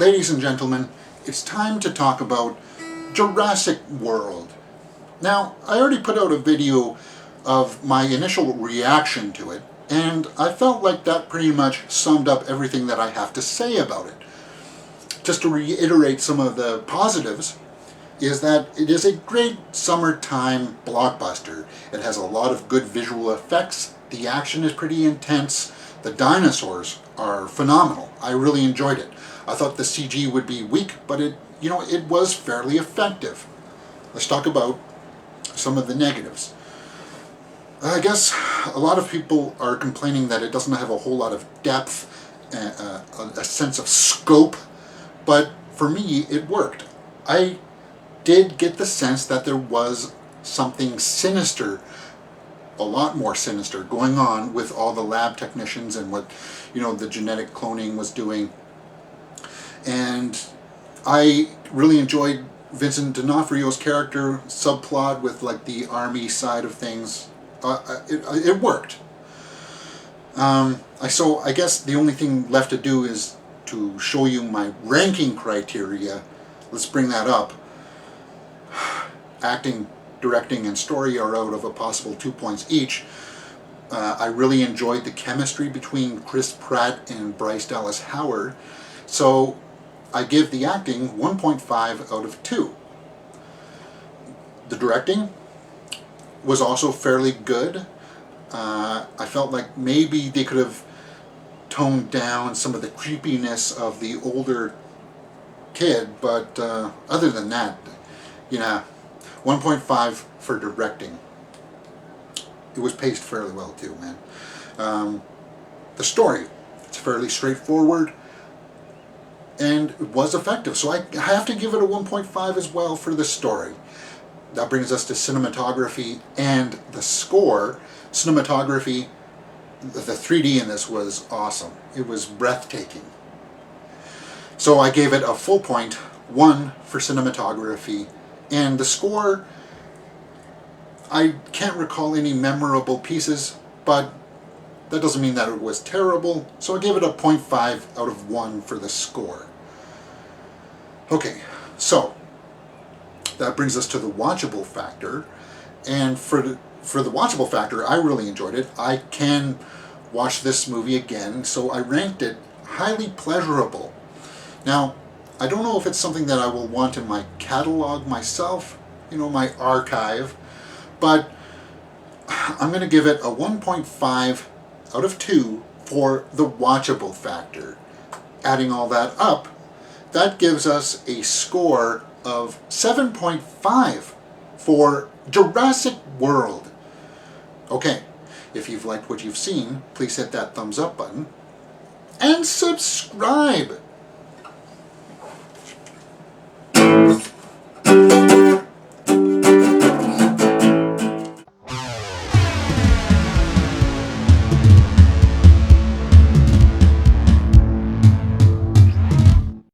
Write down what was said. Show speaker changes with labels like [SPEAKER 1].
[SPEAKER 1] Ladies and gentlemen, it's time to talk about Jurassic World. Now, I already put out a video of my initial reaction to it, and I felt like that pretty much summed up everything that I have to say about it. Just to reiterate some of the positives, is that it is a great summertime blockbuster. It has a lot of good visual effects, the action is pretty intense, the dinosaurs are phenomenal. I really enjoyed it. I thought the CG would be weak, but it was fairly effective. Let's talk about some of the negatives. I guess a lot of people are complaining that it doesn't have a whole lot of depth, a sense of scope, but for me it worked. I did get the sense that there was something sinister, a lot more sinister, going on with all the lab technicians and what the genetic cloning was doing. And I really enjoyed Vincent D'Onofrio's character subplot with like the army side of things. It worked. So I guess the only thing left to do is to show you my ranking criteria. Let's bring that up. Acting, directing, and story are out of a possible 2 points each. I really enjoyed the chemistry between Chris Pratt and Bryce Dallas Howard. So I give the acting 1.5 out of 2. The directing was also fairly good. I felt like maybe they could have toned down some of the creepiness of the older kid, but other than that, 1.5 for directing. It was paced fairly well too, man. The story, it's fairly straightforward, and it was effective, so I have to give it a 1.5 as well for the story. That brings us to cinematography and the score. Cinematography, the 3D in this was awesome. It was breathtaking. So I gave it a full point, 1 for cinematography. And the score, I can't recall any memorable pieces, but that doesn't mean that it was terrible. So I gave it a 0.5 out of 1 for the score. Okay, so that brings us to the watchable factor. And for the watchable factor, I really enjoyed it. I can watch this movie again, so I ranked it highly pleasurable. Now, I don't know if it's something that I will want in my catalog myself, my archive, but I'm going to give it a 1.5 out of 2 for the watchable factor. Adding all that up, that gives us a score of 7.5 for Jurassic World. Okay, if you've liked what you've seen, please hit that thumbs up button and subscribe.